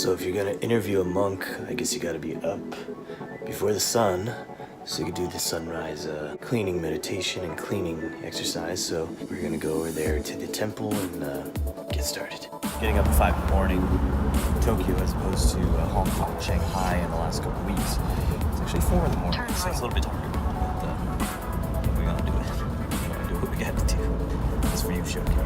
So if you're gonna interview a monk, I guess you gotta be up before the sun, so you can do the sunrise cleaning meditation and cleaning exercise. So we're gonna go over there to the temple and get started. Getting up at 5 in the morning, Tokyo as opposed to Hong Kong, Shanghai in the last couple weeks. It's actually 4 in the morning, so it's a little bit darker, but we gotta do it. We gotta do what we gotta do. That's for you, Shoukei.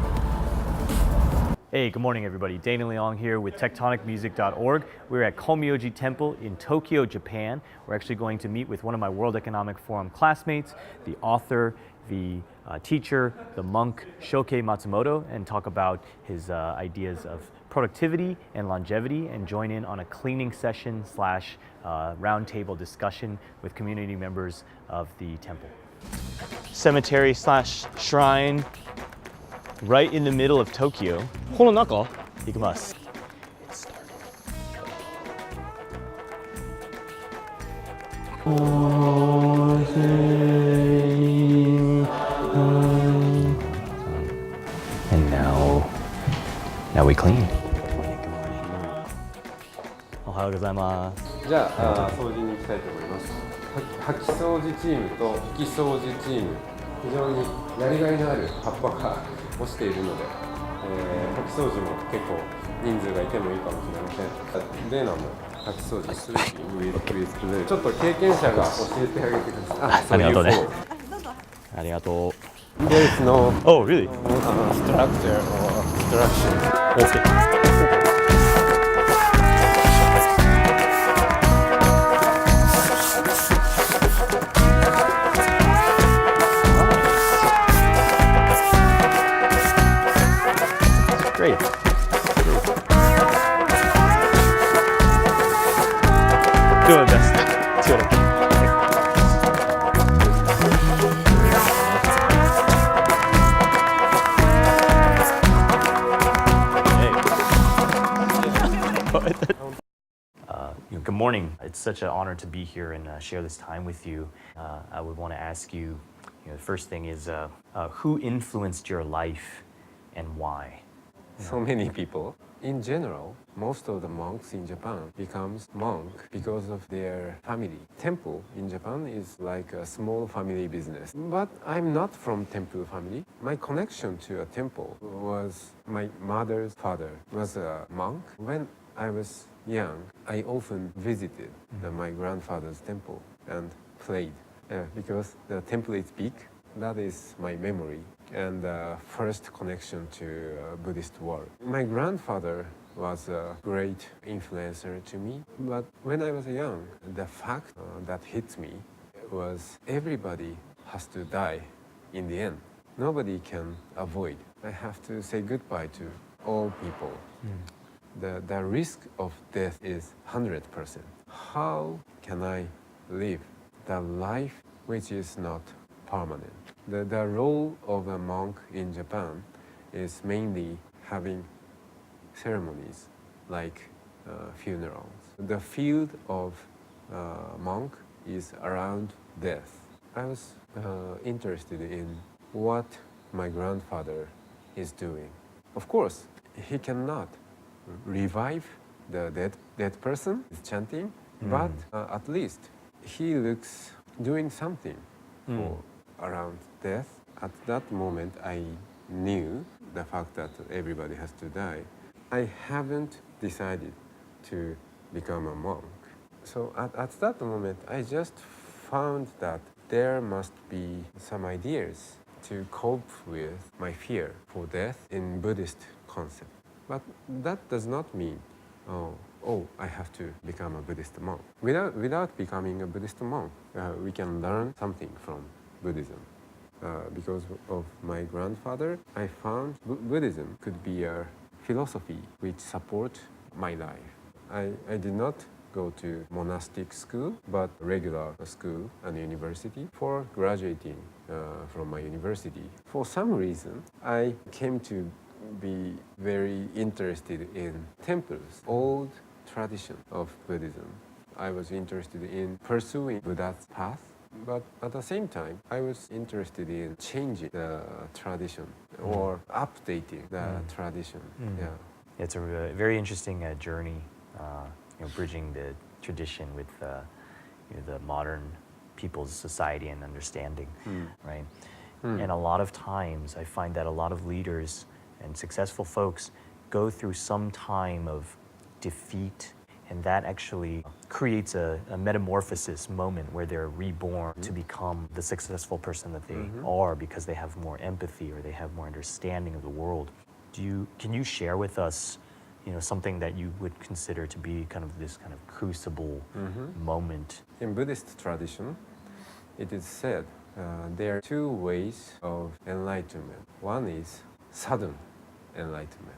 Hey, good morning everybody. Dana Leong here with TEKTONICmusic.org. We're at Komyoji Temple in Tokyo, Japan. We're actually going to meet with one of my World Economic Forum classmates, the author, the teacher, the monk, Shoukei Matsumoto, and talk about his ideas of productivity and longevity, and join in on a cleaning session slash roundtable discussion with community members of the temple. Cemetery slash shrine, right in the middle of Tokyo. この中行きます。And now we clean. おはようございます。じゃあ、掃除に行きたいと思います。掃き掃除チームと拭き掃除チーム、非常にやりがいのある葉っぱが落ちているので、掃き掃除も結構人数がいてもいいかもしれません。デーナも掃き掃除するし、ちょっと経験者が教えてあげてください。ありがとうね。ありがとう。There is no Oh, really? structure or instruction. Okay. Great. Do my best. See what I can. Good morning. It's such an honor to be here and share this time with you. I would want to ask you, the first thing is, who influenced your life and why? So many people. In general, most of the monks in Japan becomes monk because of their family. Temple in Japan is like a small family business. But I'm not from temple family. My connection to a temple was my mother's father was a monk. When I was young, I often visited my grandfather's temple and played because the temple is big. That is my memory and first connection to Buddhist world. My grandfather was a great influencer to me, but when I was young, the fact that hit me was everybody has to die in the end. Nobody can avoid. I have to say goodbye to all people. The risk of death is 100%. How can I live the life which is not permanent? The role of a monk in Japan is mainly having ceremonies like funerals. The field of monk is around death. I was interested in what my grandfather is doing. Of course, he cannot revive the dead person, chanting, but at least he looks doing something for around death. At that moment, I knew the fact that everybody has to die. I haven't decided to become a monk. So at that moment, I just found that there must be some ideas to cope with my fear for death in Buddhist concept. But that does not mean, I have to become a Buddhist monk. Without becoming a Buddhist monk, we can learn something from Buddhism. Because of my grandfather, I found Buddhism could be a philosophy which supports my life. I did not go to monastic school, but regular school and university for graduating from my university. For some reason, I came to be very interested in temples, old tradition of Buddhism. I was interested in pursuing Buddha's path, but at the same time, I was interested in changing the tradition or updating the tradition. Yeah. It's a very interesting journey bridging the tradition with the modern people's society and understanding, right? And a lot of times I find that a lot of leaders and successful folks go through some time of defeat, and that actually creates a metamorphosis moment where they're reborn to become the successful person that they are because they have more empathy or they have more understanding of the world. Can you share with us, something that you would consider to be kind of this kind of crucible moment? In Buddhist tradition, it is said there are two ways of enlightenment. One is sudden enlightenment.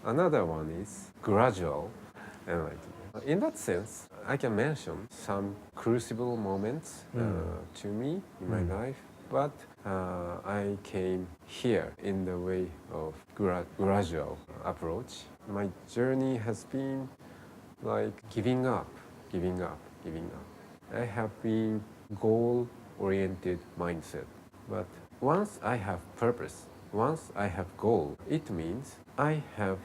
Another one is gradual enlightenment. In that sense, I can mention some crucible moments to me in my life, but I came here in the way of gradual approach. My journey has been like giving up. I have been goal-oriented mindset. But once I have purpose, once I have goal, it means I have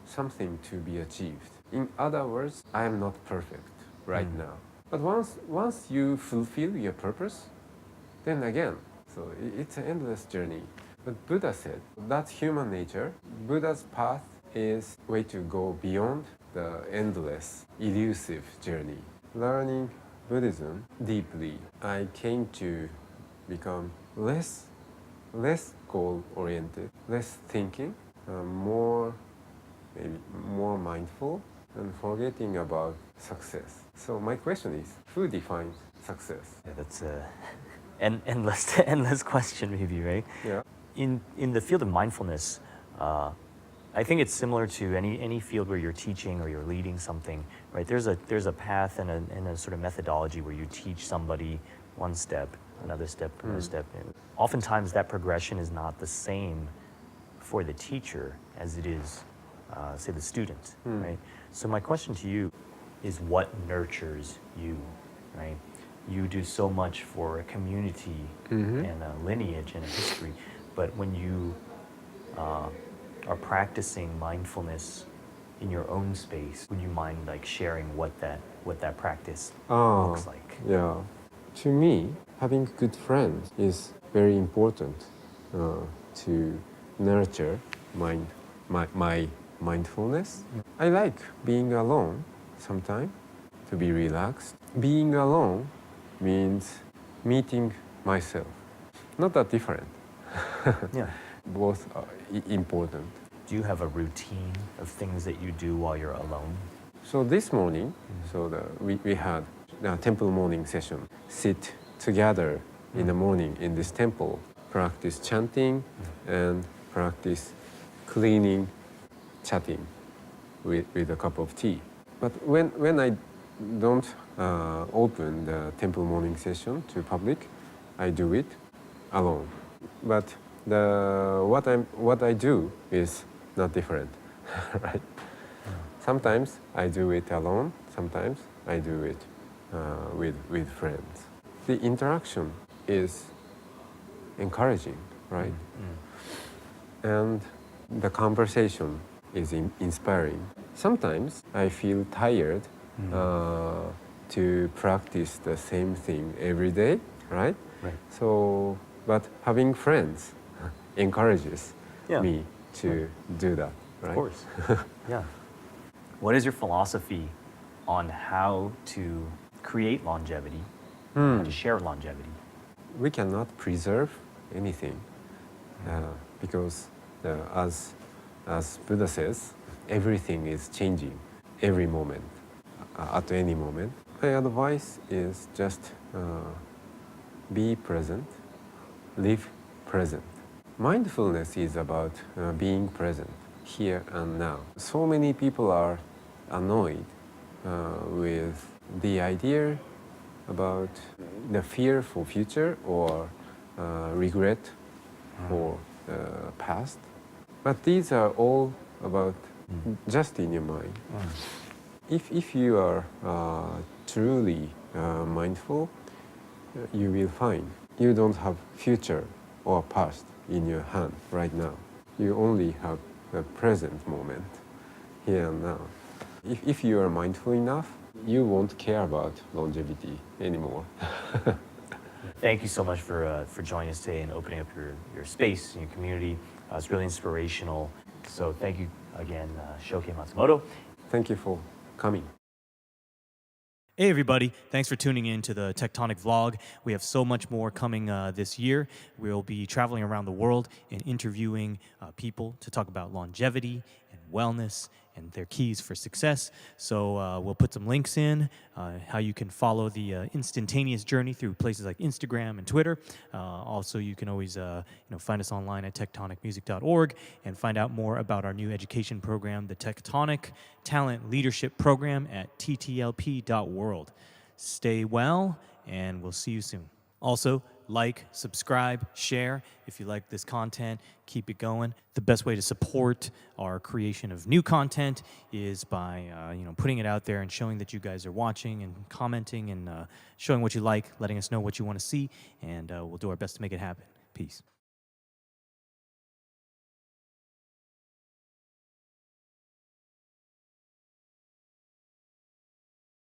something to be achieved. In other words, I am not perfect right now. But once you fulfill your purpose, then again, so it's an endless journey. But Buddha said that's human nature. Buddha's path is way to go beyond the endless, elusive journey. Learning Buddhism deeply, I came to become less goal-oriented, less thinking, maybe more mindful, and forgetting about success. So my question is, who defines success? Yeah, that's an endless question, maybe, right? Yeah. In the field of mindfulness, I think it's similar to any field where you're teaching or you're leading something, right? There's a path and a sort of methodology where you teach somebody one step, another step, another step. And oftentimes that progression is not the same for the teacher as it is, say, the student, right? So my question to you is, what nurtures you, right? You do so much for a community and a lineage and a history, but when you are practicing mindfulness in your own space, would you mind like sharing what that practice looks like? Yeah. To me, having good friends is very important to nurture my mindfulness. I like being alone sometimes to be relaxed. Being alone means meeting myself. Not that different. Yeah. Both are important. Do you have a routine of things that you do while you're alone? So this morning, we had a temple morning session. Sit together in the morning in this temple, practice chanting and practice cleaning, chatting with a cup of tea. But when I don't open the temple morning session to public, I do it alone. But what I do is not different, right? Sometimes I do it alone. Sometimes I do it with friends. The interaction is encouraging, right? And the conversation is inspiring. Sometimes I feel tired to practice the same thing every day, right? Right. So, but having friends encourages me to do that, right? Of course. Yeah. What is your philosophy on how to create longevity, how to share longevity? We cannot preserve anything because as Buddha says, everything is changing every moment, at any moment. My advice is just be present, live present. Mindfulness is about being present here and now. So many people are annoyed with the idea about the fear for future or regret for past. But these are all about just in your mind. If you are truly mindful, you will find you don't have future or past in your hand right now. You only have the present moment, here and now. If you are mindful enough, you won't care about longevity anymore. Thank you so much for joining us today and opening up your space and your community. It's really inspirational. So thank you again, Shoukei Matsumoto. Thank you for coming. Hey everybody, thanks for tuning in to the TEKTONIK vlog. We have so much more coming this year. We'll be traveling around the world and interviewing people to talk about longevity and wellness and their keys for success. So we'll put some links in, how you can follow the instantaneous journey through places like Instagram and Twitter. Also, you can always find us online at tektonicmusic.org and find out more about our new education program, the TEKTONIK Talent Leadership Program at TTLP.world. Stay well, and we'll see you soon. Also, like, subscribe, share. If you like this content, keep it going. The best way to support our creation of new content is by putting it out there and showing that you guys are watching and commenting and showing what you like, letting us know what you want to see, and we'll do our best to make it happen. Peace.